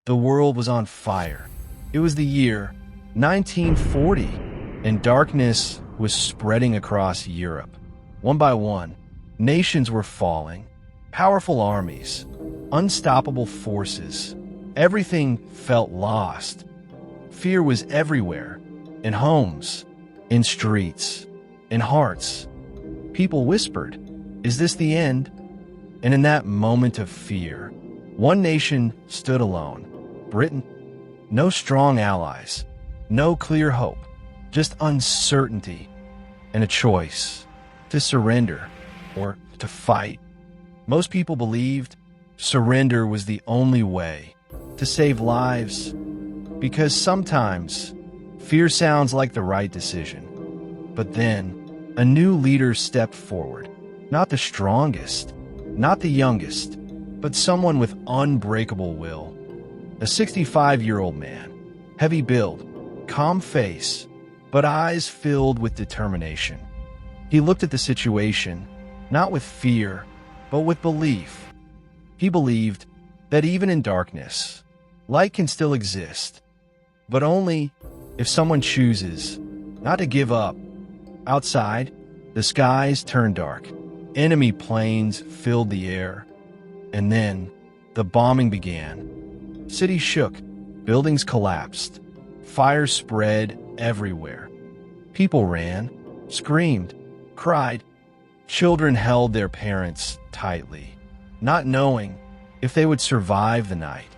The world was on fire. It was the year 1940, and darkness was spreading across Europe. One by one, nations were falling. Powerful armies, unstoppable forces. Everything felt lost. Fear was everywhere, in homes, in streets, in hearts. People whispered, "Is this the end?" And in that moment of fear, one nation stood alone, Britain. No strong allies, no clear hope, just uncertainty and a choice to surrender or to fight. Most people believed surrender was the only way to save lives, because sometimes fear sounds like the right decision. But then a new leader stepped forward, not the strongest, not the youngest, but someone with unbreakable will. A 65-year-old man, heavy build, calm face, but eyes filled with determination. He looked at the situation, not with fear, but with belief. He believed that even in darkness, light can still exist, but only if someone chooses not to give up. Outside, the skies turned dark. Enemy planes filled the air. And then, the bombing began. Cities shook, buildings collapsed, fire spread everywhere. People ran, screamed, cried. Children held their parents tightly, not knowing if they would survive the night.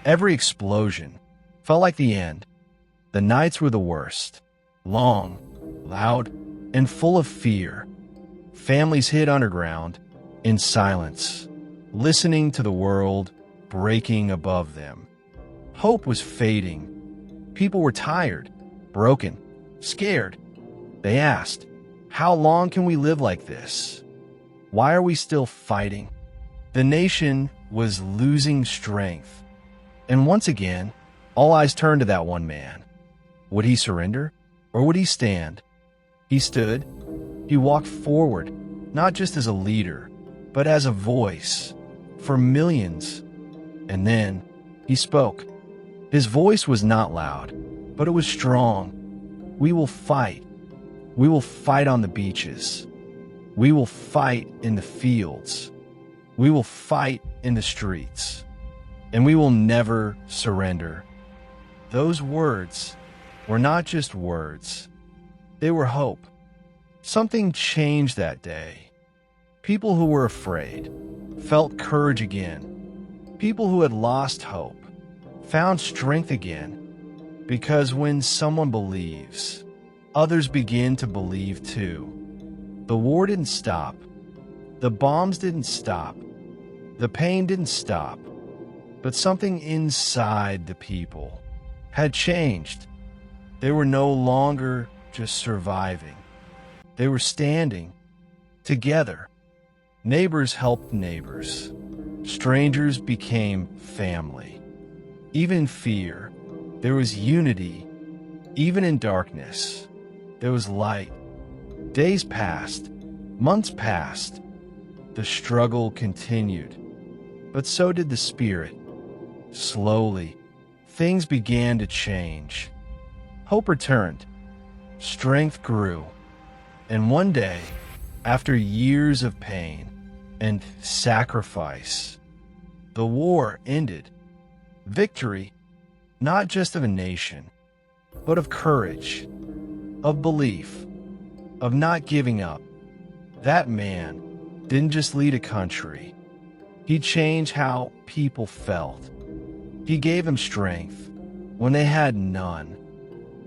Every explosion felt like the end. The nights were the worst, long, loud, and full of fear. Families hid underground, in silence, listening to the world breaking above them. Hope was fading. People were tired, broken, scared. They asked, "How long can we live like this? Why are we still fighting?" The nation was losing strength. And once again, all eyes turned to that one man. Would he surrender, or would he stand? He stood. He walked forward, not just as a leader, but as a voice for millions. And then he spoke. His voice was not loud, but it was strong. We will fight. We will fight on the beaches. We will fight in the fields. We will fight in the streets. And we will never surrender. Those words were not just words. They were hope. Something changed that day. People who were afraid felt courage again. People who had lost hope found strength again. Because when someone believes, others begin to believe too. The war didn't stop. The bombs didn't stop. The pain didn't stop. But something inside the people had changed. They were no longer just surviving. They were standing together. Neighbors helped neighbors. Strangers became family. Even in fear, there was unity. Even in darkness, there was light. Days passed. Months passed. The struggle continued. But so did the spirit. Slowly, things began to change. Hope returned. Strength grew. And one day, after years of pain and sacrifice, the war ended. Victory, not just of a nation, but of courage, of belief, of not giving up. That man didn't just lead a country. He changed how people felt. He gave them strength when they had none.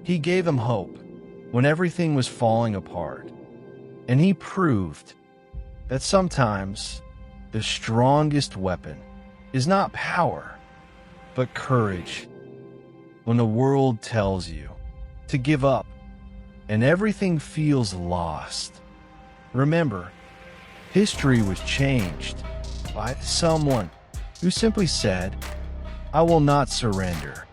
He gave them hope when everything was falling apart. And he proved that sometimes the strongest weapon is not power, but courage. When the world tells you to give up and everything feels lost, remember, history was changed by someone who simply said, "I will not surrender."